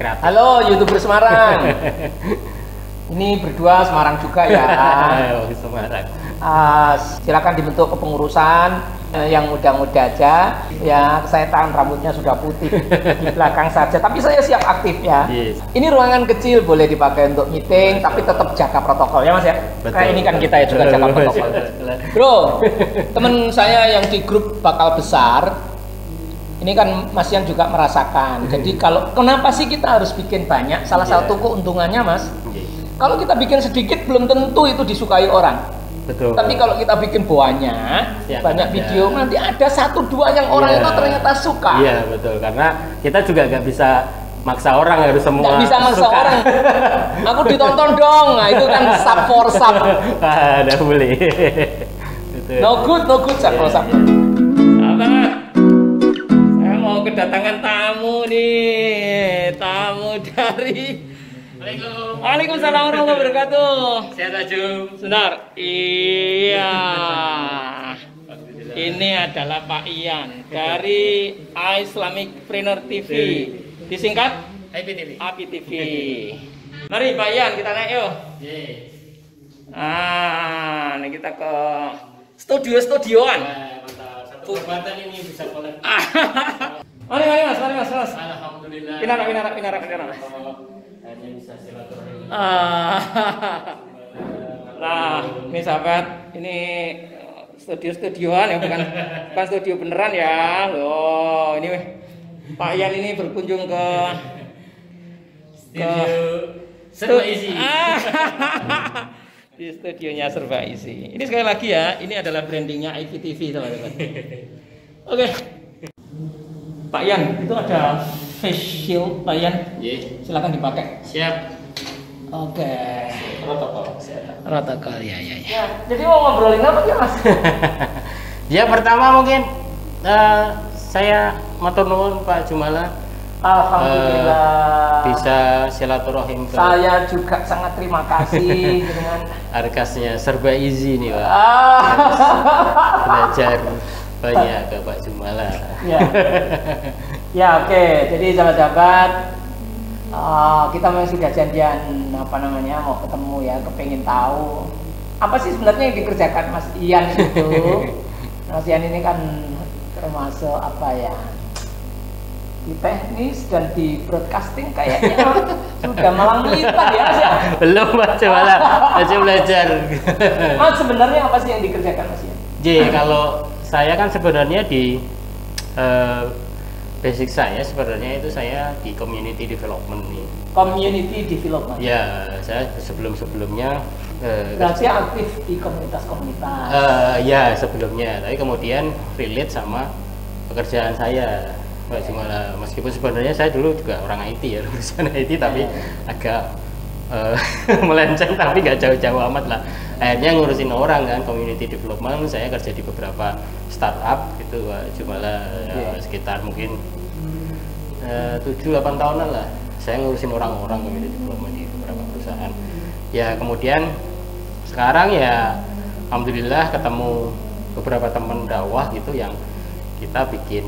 kreatif. Halo YouTuber Semarang. Ini berdua Semarang juga ya. Semarang. Silakan dibentuk kepengurusan yang muda-muda aja. Ya, saya tahan rambutnya sudah putih di belakang saja. Tapi saya siap aktif ya. Yes. Ini ruangan kecil, boleh dipakai untuk meeting, tapi tetap jaga protokol ya Mas ya. Betul. Kayak ini kan kita ya juga jaga protokol. Bro, temen saya yang di grup bakal besar. Ini kan Mas Yan juga merasakan. Jadi kalau kenapa sih kita harus bikin banyak? Salah satu keuntungannya Mas. Kalau kita bikin sedikit belum tentu itu disukai orang. Betul. Tapi kalau kita bikin banyak, Ya, banyak video, nanti ada 1-2 yang orang itu ternyata suka. Iya betul, karena kita juga nggak bisa maksa orang harus semua. Nggak bisa maksa suka. orang. Aku ditonton dong. Nah itu kan sub for sub. Ada boleh. No good sub for sub. Sahabat, saya mau kedatangan tamu nih, tamu dari. Waalaikumsalam warahmatullahi wabarakatuh. Sehat aja. Sebentar. Iya. Ini adalah Pak Ian dari Islamic-Preneur TV. Disingkat IPTV. Mari Pak Ian kita naik yuk. Ini kita ke studio-studioan. Satu kesempatan ini bisa kolek. Mari mas. Alhamdulillah. Pinarak. Hanya bisa silaturahmi. Nah, ini sahabat, ini studio-studioan ya, bukan studio beneran ya. Loh, ini Pak Ian ini berkunjung ke Serba isi. Di studionya serba isi. Ini sekali lagi ya, ini adalah brandingnya IPTV teman-teman. Oke. Pak Ian, itu ada face shield, Pak Ian. Silakan dipakai. Siap. Oke. Protokol ya. Jadi mau ngobrolin apa ya Mas? Ya pertama mungkin saya matur nuwun Pak Jumala. Alhamdulillah. Bisa silaturahim ke. Saya juga sangat terima kasih dengan Arkasnya serba easy nih Pak. Belajar banyak ke Pak Jumala. Ya oke. Jadi sahabat-sahabat, kita memang sudah janjian mau ketemu ya, kepengen tahu apa sih sebenarnya yang dikerjakan Mas Ian itu. Mas Ian ini kan termasuk di teknis dan di broadcasting kayaknya sudah malang melintang ya Mas ya. Belum Pak Jumala, masih belajar. Mas sebenarnya apa sih yang dikerjakan Mas Ian? Kalau saya kan sebenarnya di basic saya sebenarnya itu saya di community development nih. Community development. Ya, saya sebelumnya berarti aktif di komunitas-komunitas. Ya sebelumnya, tapi kemudian relate sama pekerjaan saya, Pak Jumala. Meskipun sebenarnya saya dulu juga orang IT ya, lulusan IT, tapi agak melenceng, tapi nggak jauh-jauh amat lah. Akhirnya ngurusin orang kan, community development. Saya kerja di beberapa startup gitu Pak Jumala, sekitar mungkin 7-8 tahunan lah. Saya ngurusin orang-orang community development di beberapa perusahaan. Ya kemudian sekarang ya alhamdulillah ketemu beberapa teman dakwah gitu yang kita bikin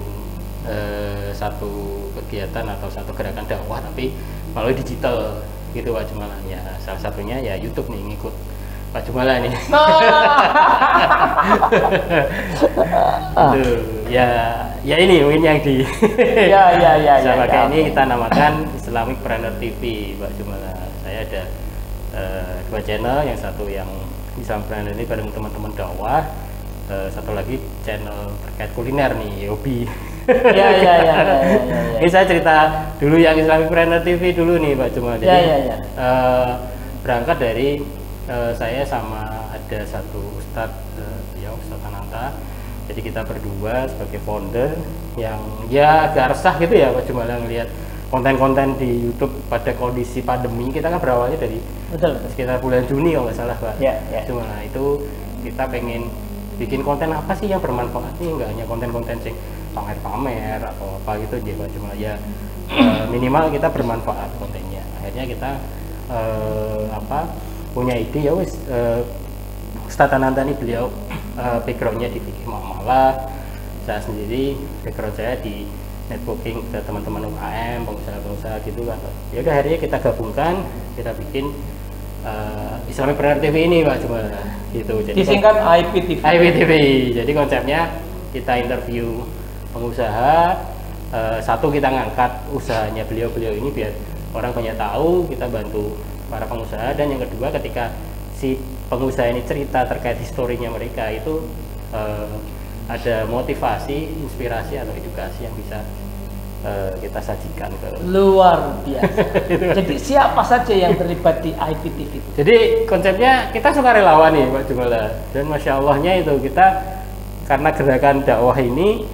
satu kegiatan atau satu gerakan dakwah tapi melalui digital gitu Pak Jumala. Ya salah satunya ya YouTube nih, ngikut Pak Jumala nih. Ya ini mungkin yang di saya pakai ini kita namakan Islamic-Preneur TV Pak Jumala. Saya ada 2 channel, yang satu yang Islamic-Preneur ini bareng teman-teman dakwah, satu lagi channel terkait kuliner nih, hobi. Ini saya cerita dulu yang Islamic-Preneur TV dulu nih Pak Jumala. Jadi berangkat dari saya sama ada satu Ustadz Ustadz Ananta. Jadi kita berdua sebagai founder yang ya agak resah gitu ya Pak Jumala ngelihat konten-konten di YouTube pada kondisi pandemi. Kita kan berawalnya dari sekitar bulan Juni kalau nggak salah Pak. Jumala itu kita pengen bikin konten apa sih yang bermanfaat nih, nggak hanya konten-konten sing pamer-pamer atau apa gitu aja Pak Jumala. Ya minimal kita bermanfaat kontennya. Akhirnya kita punya ide ya wis Ustadz Ananta ini beliau backgroundnya di fikih muamalah, saya sendiri background saya di networking ke teman-teman UKM, pengusaha-pengusaha gitu kan. Ya udah akhirnya kita gabungkan, kita bikin Islamipreneur TV ini Pak cuma gitu. Jadi disingkat IPTV. IPTV. Jadi konsepnya kita interview pengusaha, satu kita ngangkat usahanya beliau-beliau ini biar orang banyak tahu, kita bantu para pengusaha, dan yang kedua ketika si pengusaha ini cerita terkait historinya mereka itu ada motivasi, inspirasi atau edukasi yang bisa kita sajikan ke luar biasa. Jadi siapa saja yang terlibat di IPTV itu? Jadi konsepnya kita sukarelawan nih Pak Jumala, dan masya Allahnya itu kita karena gerakan dakwah ini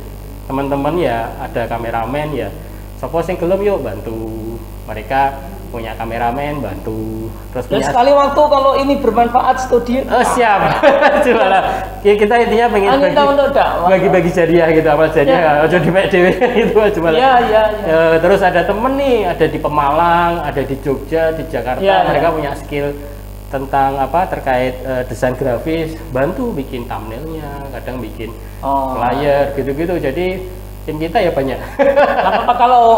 teman-teman ya ada kameramen ya, sopo sing gelem yuk bantu mereka punya kameramen bantu terus dan punya sekali waktu kalau ini bermanfaat studio siap Jumala. Ya, kita intinya pengen bagi-bagi jariah gitu, amal jariah aja di PDW gitu Jumala. Terus ada temen nih ada di Pemalang, ada di Jogja, di Jakarta, mereka punya skill tentang apa terkait desain grafis, bantu bikin thumbnailnya, kadang bikin flyer gitu-gitu. Jadi tim kita ya banyak. Apa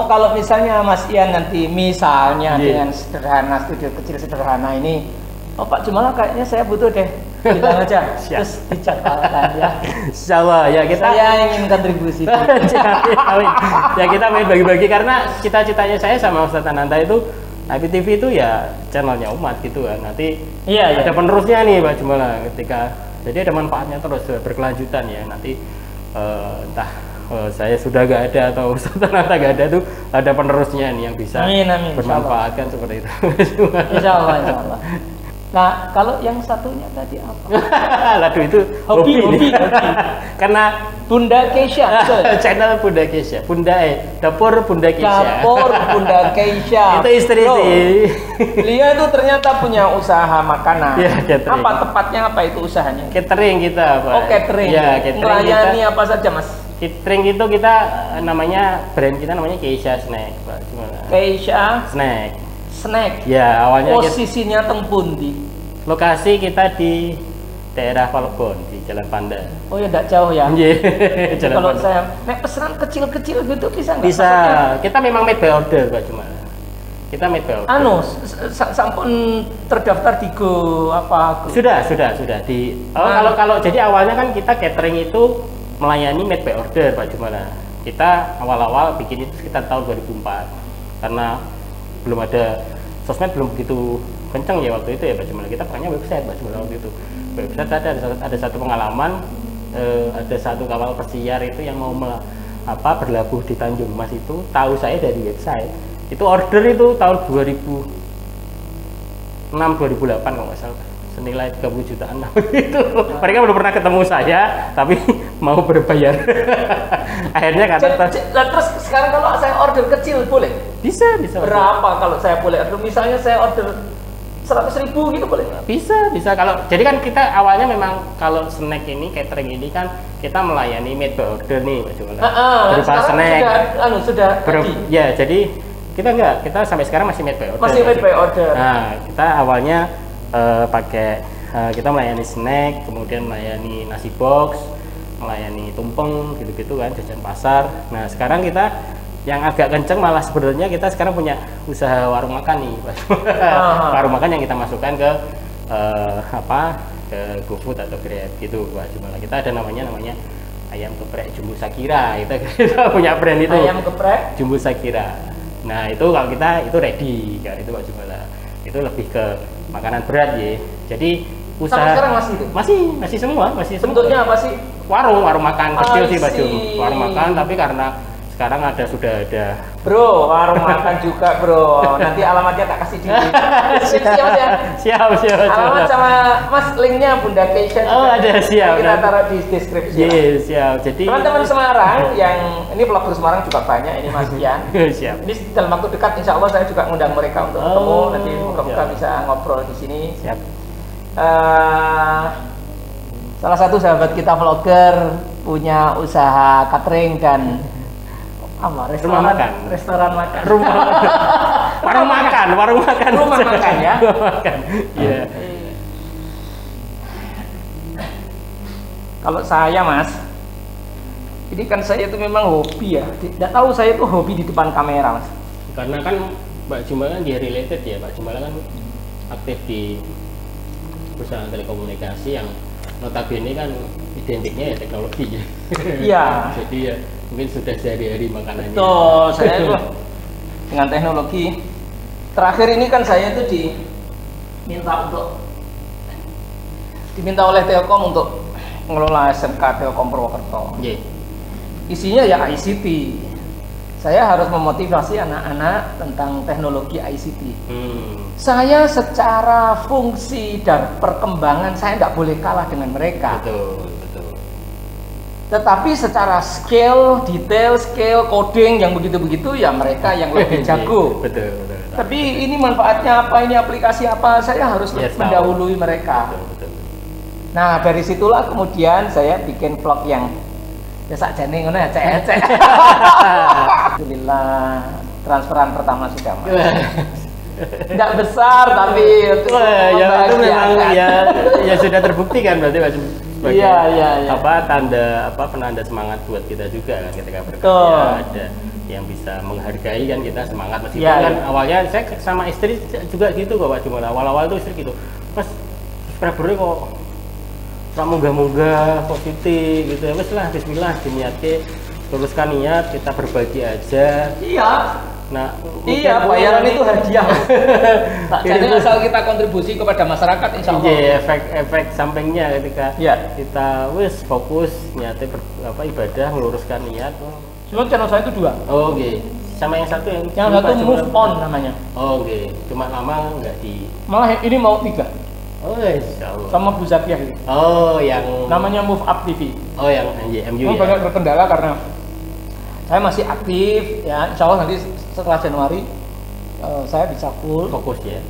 kalau misalnya Mas Ian nanti misalnya dengan sederhana, studio kecil sederhana ini, Pak Jumala kayaknya saya butuh deh, bilang aja terus dicatatkan ya. Insyaallah ya saya ingin kontribusi. Ya kita main bagi-bagi karena cita-citanya saya sama Ustaz Ananta itu IPTV itu ya channelnya umat gitu kan. Nanti ada penerusnya nih Pak Jumala ketika jadi ada manfaatnya terus berkelanjutan ya. Nanti entah saya sudah gak ada atau Ustaz Ananta gak ada tuh ada penerusnya nih yang bisa bermanfaatkan seperti itu. Insyaallah. Nah, kalau yang satunya tadi apa? Lalu itu hobi. Karena Bunda Keisha, channel Bunda Keisha, dapur Bunda Keisha. Dapur Bunda Keisha. Itu istri sih. Beliau itu ternyata punya usaha makanan. Ya, apa tepatnya apa itu usahanya? Catering kita, Pak. Oh, catering. Ya, catering. Melayani kita, apa saja, Mas? Catering itu kita namanya brand kita namanya Keisha Snack, Pak. Keisha Snack. Ya, awalnya posisinya teng pundi? Lokasi kita di daerah Palembang di Jalan Panda. Oh ya, enggak jauh ya. Jalan kalau Panda. Saya pesanan kecil-kecil gitu bisa nggak? Bisa. Maksudnya, kita memang made by order, Pak cuma. Kita made by order. Sampun terdaftar di Go apa? Sudah di. Kalau jadi awalnya kan kita catering itu melayani made by order, Pak Jumala. Kita awal-awal bikin itu sekitar tahun 2004 karena belum ada sosmed, belum begitu kenceng ya waktu itu ya Pak Jumala. Kita pakainya website Pak Jumala waktu itu. Website ada satu pengalaman, ada satu kapal pesiar itu yang mau berlabuh di Tanjung Mas itu, tahu saya dari website. Itu order itu tahun 2006 2008 kalau nggak salah, senilai 30 jutaan itu. Mereka belum pernah ketemu saya tapi mau berbayar. Akhirnya terus sekarang kalau saya order kecil boleh? Bisa. Berapa kalau saya boleh order? Misalnya saya order 100.000 gitu boleh nggak? Bisa. Kalau jadi kan kita awalnya memang kalau snack ini, catering ini kan kita melayani made by order nih Pak Jumala. Berupa snack. Sudah ya, jadi kita sampai sekarang masih made by order. Masih made by order. Nah, kita awalnya kita melayani snack, kemudian melayani nasi box, melayani tumpeng gitu-gitu kan, jajan pasar. Nah, sekarang kita yang agak kenceng malah sebenarnya kita sekarang punya usaha warung makan nih, Pak. Warung makan yang kita masukkan ke ke GoFood atau Grab gitu, Pak. Cuma kita ada namanya ayam geprek Jumbo Sakira. Kita punya brand itu. Ayam geprek Jumbo Sakira. Nah, itu kalau kita itu ready kan, itu Pak Jumala. Itu lebih ke makanan berat ya. Jadi usaha sampai sekarang masih semua. Bentuknya apa sih? Warung makan kecil sih Pak Jum. Warung makan, tapi karena sekarang sudah ada. Bro, warung makan juga bro. Nanti alamatnya tak kasih di. Siap. Alamat sama Mas linknya Bunda Keisha. Oh ada, siap. Kita taruh di deskripsi. Siap. Jadi teman-teman Semarang yang ini vlogger Semarang juga banyak, ini Mas Ian. Siap. Ini dalam waktu dekat Insya Allah saya juga ngundang mereka untuk ketemu. Nanti muka-muka bisa ngobrol di sini. Siap. Salah satu sahabat kita vlogger punya usaha catering dan restoran makan. Warung makan. Rumah makan ya. Iya. Kalau saya Mas, Ini kan saya itu memang hobi ya. Tidak tahu saya itu hobi di depan kamera, Mas. Karena kan Pak Jumala kan dia related ya, Pak Jumala kan aktif di perusahaan telekomunikasi yang notabene kan identiknya ya teknologi ya. Iya. Jadi ya mungkin sudah sehari-hari makanannya. Betul, saya itu dengan teknologi. Terakhir ini kan saya itu diminta oleh Telkom untuk mengelola SMK Telkom Purwokerto. Yeah. Isinya ya ICT. Saya harus memotivasi anak-anak tentang teknologi ICT. Saya secara fungsi dan perkembangan saya nggak boleh kalah dengan mereka. Betul. Tetapi secara skill, detail, skill, coding yang begitu-begitu ya mereka yang lebih jago. Betul. Tapi ini manfaatnya apa, ini aplikasi apa, saya harus mendahului mereka. Betul. Nah, dari situlah kemudian saya bikin vlog yang ya sakjane ngono ya, cek. Alhamdulillah, transferan pertama sudah, Mas. Tidak besar tapi itu memang ya sudah terbukti kan berarti Mas. Iya. Penanda semangat buat kita juga kan ketika berkarya, ada yang bisa menghargai kan kita semangat meskipun kan awalnya saya sama istri juga gitu kok Pak, cuma awal-awal tuh istri gitu, Mas subscribernya kok munggah-munggah positif gitu ya, wes lah bismillah diniatke teruskan niat kita berbagi aja. Iya. Nah, iya, bayaran itu hadiah. Jadi asal kita kontribusi kepada masyarakat, insya Allah. Iya, efek sampingnya ketika kita wis fokus niatnya ibadah, meluruskan niat. Cuma channel saya itu 2. Oh, oke. Sama yang satu yang satu Move On namanya. Oh, oke. Cuma lama nggak di. Malah ini mau 3. Oh, insya Allah. Sama Bu Zakiah ini. Oh, yang namanya Move Up TV. Oh, yang MU ya. Banyak terkendala karena saya masih aktif ya, insya Allah nanti setelah Januari saya bisa full fokus ya.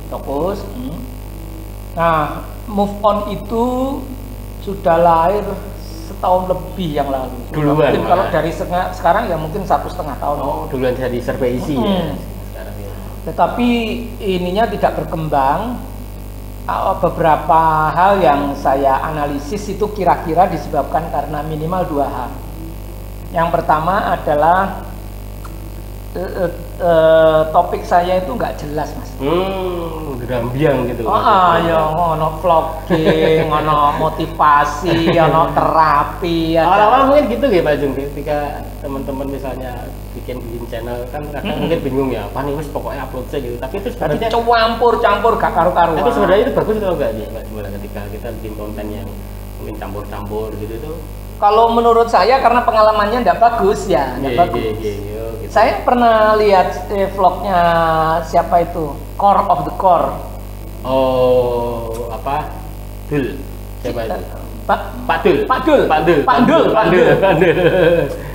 Nah, Move On itu sudah lahir setahun lebih yang lalu. Duluan mungkin kalau dari sekarang ya mungkin 1,5 tahun. Oh, duluan jadi survei isi ya. Sekarang ya. Tetapi ininya tidak berkembang. Beberapa hal yang saya analisis itu kira-kira disebabkan karena minimal 2 hal. Yang pertama adalah topik saya itu nggak jelas, Mas. Gerambiang gitu. Ya ngono vlogging, ngono motivasi, ngono terapi. Awal-awal mungkin gitu ya Pak Jung, ketika teman-teman misalnya bikin channel kan kadang mungkin bingung ya, apa nih Mas pokoknya upload saja gitu. Tapi itu sebenarnya campur campur gak karu-karuan. Tapi sebenarnya itu bagus atau enggak nih Pak Jung ketika kita bikin konten yang mungkin campur-campur gitu tuh? Kalau menurut saya karena pengalamannya tidak bagus ya, tidak bagus. Gitu. Saya pernah lihat vlognya siapa itu, Core of the Core. Oh, apa? Dul. Siapa itu? Pak Dul.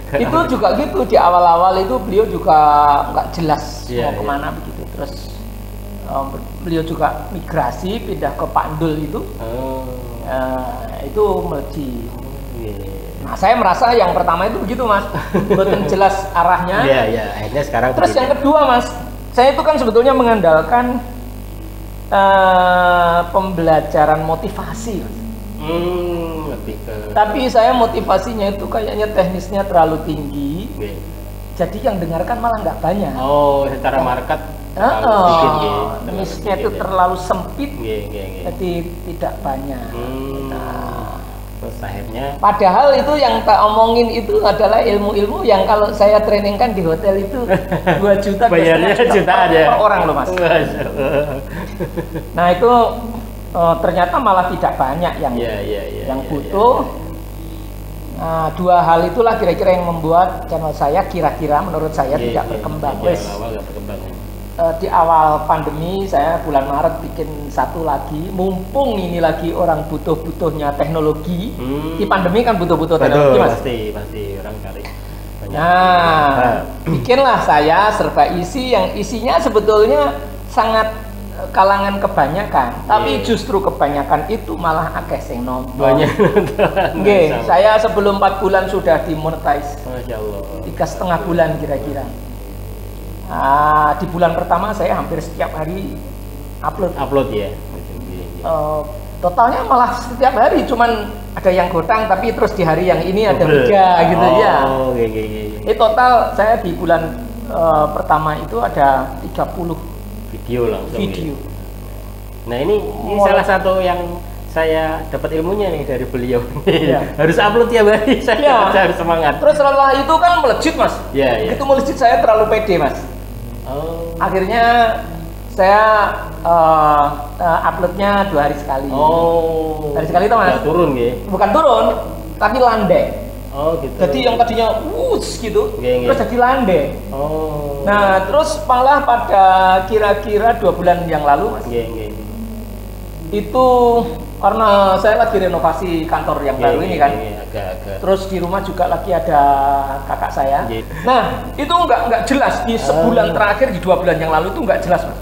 Itu juga gitu di awal-awal itu beliau juga nggak jelas mau kemana begitu. Terus beliau juga migrasi pindah ke Pak Dul itu. Itu melji. Nah, saya merasa yang pertama itu begitu, Mas. Betul jelas arahnya. Iya, akhirnya sekarang. Terus yang kedua, Mas, saya itu kan sebetulnya mengandalkan pembelajaran motivasi. Lebih ke. Tapi saya motivasinya itu kayaknya teknisnya terlalu tinggi. Jadi yang dengarkan malah nggak banyak. Oh, secara market niche-nya itu terlalu sempit. Jadi tidak banyak. Terus akhirnya padahal itu yang tak omongin itu adalah ilmu-ilmu yang kalau saya trainingkan di hotel itu 2 juta bayarnya jutaan per orang loh, Mas. Nah itu ternyata malah tidak banyak yang butuh. Nah, 2 hal itulah kira-kira yang membuat channel saya kira-kira menurut saya tidak berkembang. Di awal pandemi saya bulan Maret bikin 1 lagi, mumpung ini lagi orang butuh-butuhnya teknologi. Di pandemi kan butuh-butuh teknologi, Mas. Pasti orang cari banyak. Nah, bikinlah saya serba isi yang isinya sebetulnya sangat kalangan kebanyakan, tapi justru kebanyakan itu malah akeh sing nonton. Banyak. Nggih, saya sebelum 4 bulan sudah dimonetize. Masya Allah. 3,5 bulan kira-kira. Di bulan pertama saya hampir setiap hari upload ya. totalnya malah setiap hari cuman ada yang gotang, tapi terus di hari yang ini ada 3 gitu ya. Ini total saya di bulan pertama itu ada 30 video langsung. Video. Nah ini salah satu yang saya dapat ilmunya nih dari beliau. Harus upload tiap hari, saya harus semangat. Terus setelah itu kan melejit mas. Itu melejit, saya terlalu pede mas. Akhirnya saya uploadnya 2 hari sekali. Hari sekali itu mas. Turun ya? Bukan turun, tapi landai. Gitu. Jadi yang tadinya gitu, terus jadi landai. Nah terus malah pada kira-kira 2 bulan yang lalu mas. Itu karena saya lagi renovasi kantor yang baru ini kan. Terus di rumah juga lagi ada kakak saya. Nah itu nggak jelas di sebulan terakhir, di 2 bulan yang lalu itu nggak jelas mas.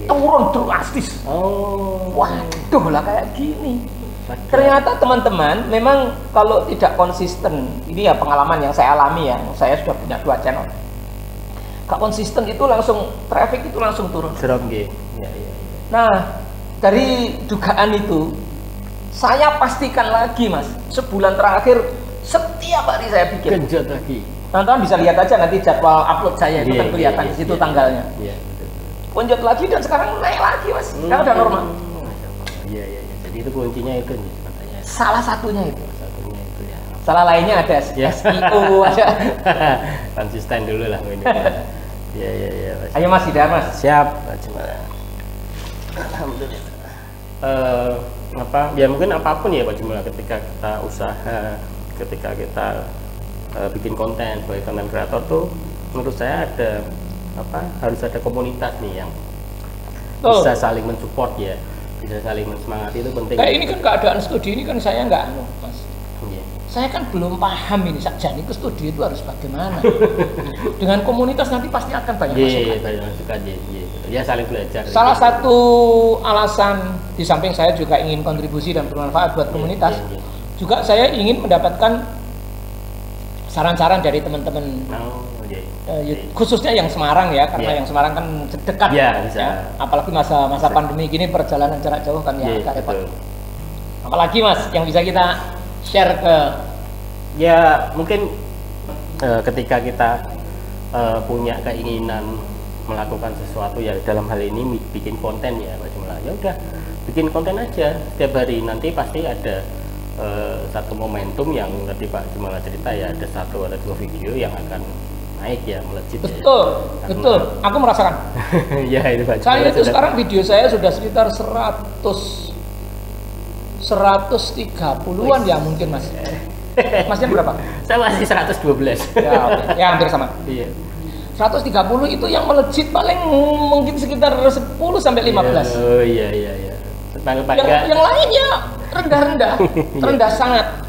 Turun drastis. Waduh lah kayak gini. Ternyata teman-teman memang kalau tidak konsisten, ini ya pengalaman yang saya alami ya. Saya sudah punya 2 channel. Gak konsisten itu langsung traffic itu langsung turun. Nah dari dugaan itu saya pastikan lagi mas, sebulan terakhir setiap hari saya bikin. Genjot lagi. Teman-teman bisa lihat aja nanti jadwal upload saya itu kan kelihatan di situ tanggalnya. Genjot lagi dan sekarang naik lagi mas. Sekarang udah normal. Jadi itu kuncinya itu nih katanya. Salah satunya itu ya. Salah lainnya ada SEO ada. Konsisten dulu lah ini. Ayo mas Hidar mas. Siap. Alhamdulillah. Ya mungkin apapun ya Pak Jumlah, ketika kita usaha, ketika kita bikin konten sebagai konten kreator tuh menurut saya ada harus ada komunitas nih yang bisa saling mensupport ya, bisa saling mensemangati, itu penting. Kayak ini kan keadaan studi ini kan saya nggak mas. Saya kan belum paham ini saja nih ke studi itu harus bagaimana. Dengan komunitas nanti pasti akan banyak masukan. Ya saling belajar. Salah satu alasan di samping saya juga ingin kontribusi dan bermanfaat buat komunitas, juga saya ingin mendapatkan saran-saran dari teman-teman, khususnya yang Semarang ya, karena yang Semarang kan dekat. Apalagi masa pandemi gini perjalanan jarak jauh kan ya agak repot. Apalagi mas yang bisa kita share ke mungkin ketika kita punya keinginan melakukan sesuatu ya, dalam hal ini bikin konten ya Pak Jumlah, ya udah bikin konten aja setiap hari, nanti pasti ada satu momentum yang tadi Pak Jumlah cerita ya, ada 1 atau 2 video yang akan naik ya, melejit. Betul, aku merasakan. Ya itu Pak. Saya itu sekarang video saya sudah sekitar 130-an ya mungkin mas. Masnya berapa? Saya masih 112. Ya hampir sama. 130 itu yang melejit paling mungkin sekitar 10 sampai 15. Iya. Yang lainnya rendah rendah sangat.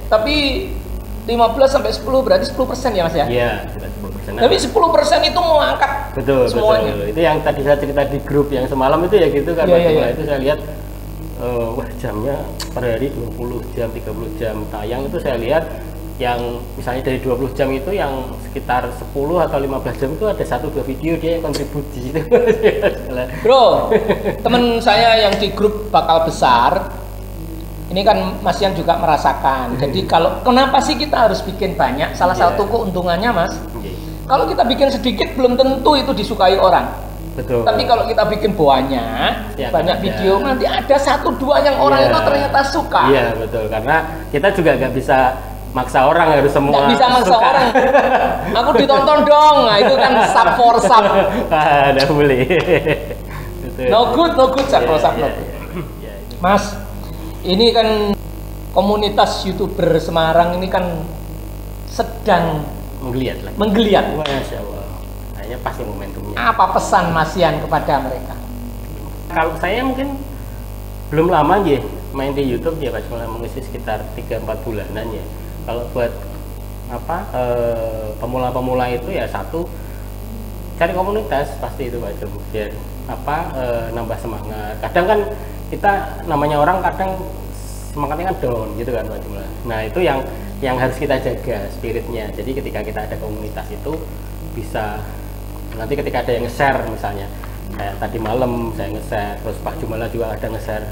Tapi 15 sampai 10 berarti 10% ya mas ya? Iya, sudah 10%. Tapi 10% itu mengangkat semuanya. Betul. Itu yang tadi saya cerita di grup yang semalam itu ya gitu kan. Itu saya lihat jamnya per hari 20 jam, 30 jam tayang, itu saya lihat yang misalnya dari 20 jam itu yang sekitar 10 atau 15 jam itu ada 1-2 video dia yang kontribusi itu. Bro, temen saya yang di grup bakal besar ini kan Mas Yan juga merasakan. Jadi kalau kenapa sih kita harus bikin banyak? Salah satu keuntungannya mas, kalau kita bikin sedikit belum tentu itu disukai orang. Betul. Tapi kalau kita bikin banyak video, nanti ada 1-2 yang orang itu ternyata suka. Iya betul, karena kita juga nggak bisa maksa orang harus semua. Nggak bisa maksa orang. Aku ditonton dong, nah itu kan sub for sub. Ada boleh. No good sub for sub. Mas, ini kan komunitas YouTuber Semarang ini kan sedang menggeliat. Masya Allah. Pasti momentumnya. Apa pesan Mas Yan kepada mereka? Kalau saya mungkin belum lama ya main di YouTube ya Pak, cuma mengisi sekitar 3-4 bulanan ya. Kalau buat pemula-pemula itu ya satu, cari komunitas pasti itu Pak, biar nambah semangat. Kadang kan kita namanya orang kadang semangatnya kan down gitu kan Pak Jumlah. Nah itu yang harus kita jaga spiritnya. Jadi ketika kita ada komunitas itu bisa, nanti ketika ada yang nge-share misalnya kayak tadi malam saya nge-share, terus Pak Jumala juga ada nge-share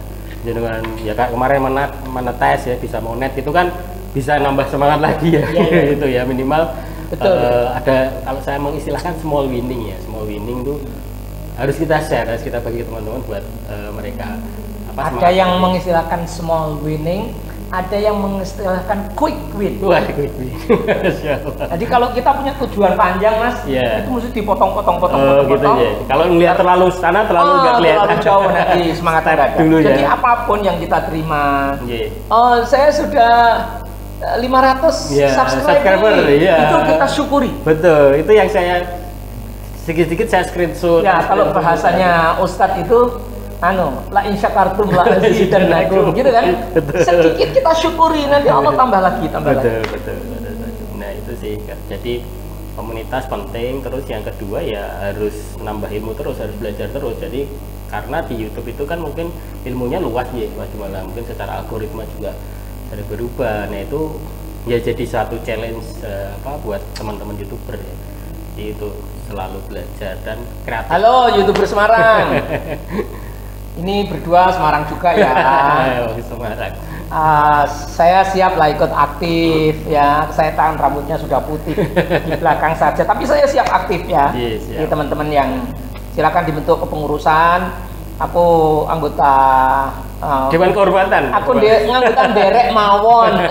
jenengan ya kayak kemarin menetes ya bisa monet itu kan bisa nambah semangat lagi ya, gitu ya minimal. Betul. Ada kalau saya mengistilahkan small winning ya, small winning tuh harus kita share, harus kita bagi teman-teman buat mereka. Ada yang mengistilahkan small winning, ada yang mengistilahkan quick win. Wah, quick win. Jadi kalau kita punya tujuan panjang mas, itu mesti dipotong-potong. Gitu ya. Kalau ngelihat terlalu sana terlalu nggak kelihatan. Terlalu jauh nanti semangat dulu. Jadi apapun yang kita terima. Saya sudah 500 subscriber, itu kita syukuri. Betul, itu yang saya sedikit saya screenshot. Ya, kalau bahasanya Ustadz itu la insyakartum la azidannakum gitu kan. Sedikit kita syukuri, nanti Allah tambah lagi. Betul. Nah, itu sih. Jadi komunitas penting, terus yang kedua ya harus nambah ilmu terus, harus belajar terus. Jadi karena di YouTube itu kan mungkin ilmunya luas ya, malah mungkin secara algoritma juga ada berubah. Nah itu ya jadi satu challenge buat teman-teman YouTuber ya. Itu selalu belajar dan kreatif. Halo YouTuber Semarang. Ini berdua Semarang juga ya. Semarang. Saya siap lah ikut aktif ya. Saya tahan rambutnya sudah putih di belakang saja, tapi saya siap aktif ya. Jadi teman-teman yang silakan dibentuk kepengurusan. Aku anggota Dewan Kehormatan. Aku anggota derek mawon.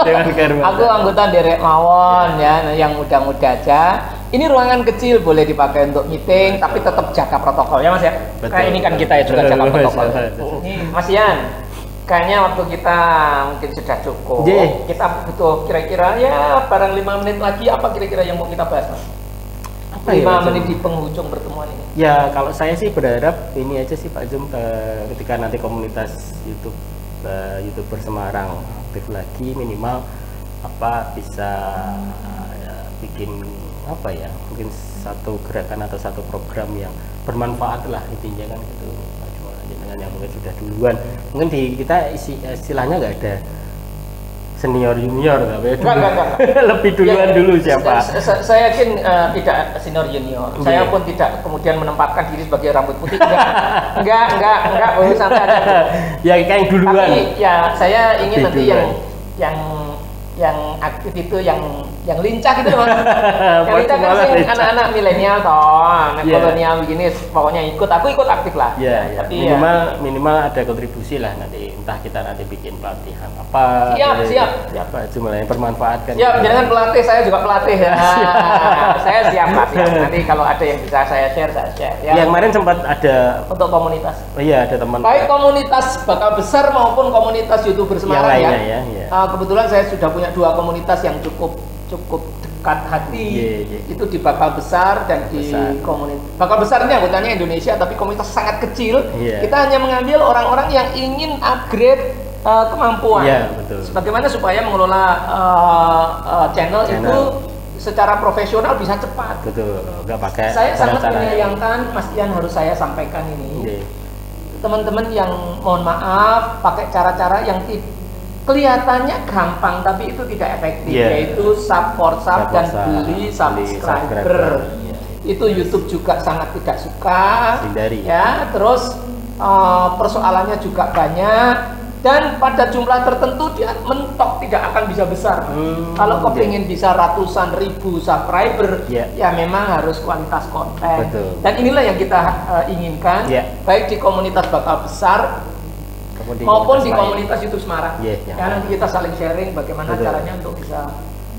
Dewan Kehormatan. Aku anggota derek mawon ya, yang muda-muda aja. Ini ruangan kecil, boleh dipakai untuk meeting, tapi tetap jaga protokol ya mas ya. Kayak ini kan kita ya juga jaga protokol. Ini Mas Ian, kayaknya waktu kita mungkin sudah cukup. Kita butuh kira-kira ya barang 5 menit lagi, apa kira-kira yang mau kita bahas mas? 5 menit di penghujung pertemuan ini. Ya kalau saya sih berharap ini aja sih Pak Jum, ketika nanti komunitas YouTuber Semarang aktif lagi, minimal bisa bikin mungkin satu gerakan atau satu program yang bermanfaat lah intinya kan gitu. Cuma dengan yang mungkin sudah duluan, mungkin di kita istilahnya nggak ada senior junior enggak. Lebih duluan dulu siapa? Saya yakin tidak senior junior. Saya pun tidak kemudian menempatkan diri sebagai rambut putih. Enggak, santai aja. Ya kayak yang duluan. Tapi ya saya ingin nanti yang aktif itu yang lincah gitu mas. Yang lincah kan anak-anak milenial anak kolonial begini, pokoknya aku ikut aktif lah. Tapi minimal ada kontribusi lah nanti, entah kita nanti bikin pelatihan apa. Siap. Cuma yang bermanfaat kan. Jangan pelatih, saya juga pelatih ya. Saya siap. Nanti kalau ada yang bisa saya share. Yang kemarin sempat ada untuk komunitas. Ada teman. Baik komunitas Bakal Besar maupun komunitas YouTuber Semarang ya. Kebetulan saya sudah punya 2 komunitas yang cukup dekat hati. Itu di Bakal Besar dan di komunitas Bakal Besar ini anggotanya Indonesia, tapi komunitas sangat kecil. Kita hanya mengambil orang-orang yang ingin upgrade kemampuan. Betul. Bagaimana supaya mengelola channel itu secara profesional bisa cepat. Betul. Nggak pakai. Saya sangat menyayangkan Mas Ian, harus saya sampaikan ini. Teman-teman yang mohon maaf pakai cara-cara yang kelihatannya gampang tapi itu tidak efektif, yaitu support dan beli subscriber. Itu YouTube juga sangat tidak suka. Ya, terus persoalannya juga banyak dan pada jumlah tertentu dia mentok tidak akan bisa besar. Kalau kepingin bisa ratusan ribu subscriber, ya memang harus kualitas konten. Dan inilah yang kita inginkan, baik di komunitas Bakal Besar maupun di komunitas YouTube Semarang. Nanti kita saling sharing bagaimana caranya untuk bisa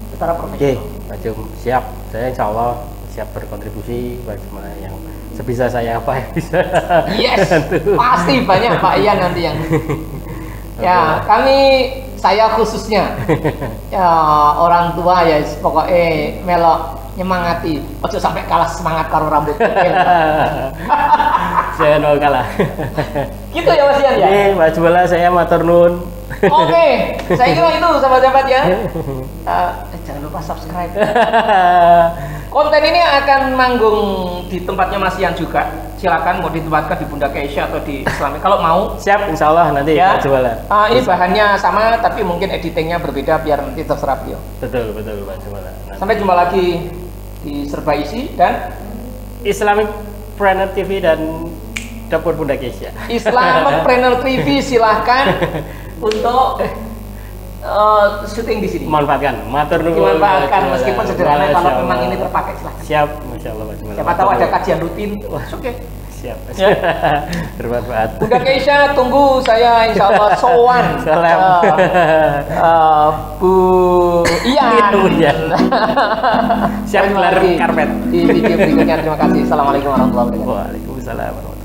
secara profesional. Pak Jum, siap. Saya insya Allah siap berkontribusi bagaimana yang sebisa saya apa yang bisa. Pasti banyak Pak Ian nanti yang saya khususnya orang tua ya pokoknya melok nyemangati, ojo sampai kalah semangat karo rambut kecil. Saya kalah. Gitu ya Mas Ian ya? Mbak Jumala, saya matur nuwun. Oke, saya kira itu sahabat-sahabat ya. Jangan lupa subscribe. Konten ini akan manggung di tempatnya Mas Ian juga. Silakan mau ditempatkan di Bunda Keisha atau di Islami. Kalau mau, siap, insya Allah nanti ya. Ini bahannya sama, tapi mungkin editingnya berbeda biar nanti terserah beliau. Betul Pak Jumala. Sampai jumpa lagi di Serba Isi dan Islamic Planner TV dan Dapur Bunda Keisha. Islamopreneur TV silahkan untuk syuting di sini. Manfaatkan, matur nuwun. Dimanfaatkan meskipun sederhana, kalau memang ini terpakai silahkan. Siap, Masya Allah. Siapa tahu ada kajian rutin. Oke. Siap. Ya. Bermanfaat. Bunda Keisha, tunggu saya insya Allah sowan. Salam. Bu Ian. Siap gelar karpet. Di video berikutnya. Terima kasih. Assalamualaikum warahmatullahi wabarakatuh. Waalaikumsalam warahmatullahi wabarakatuh.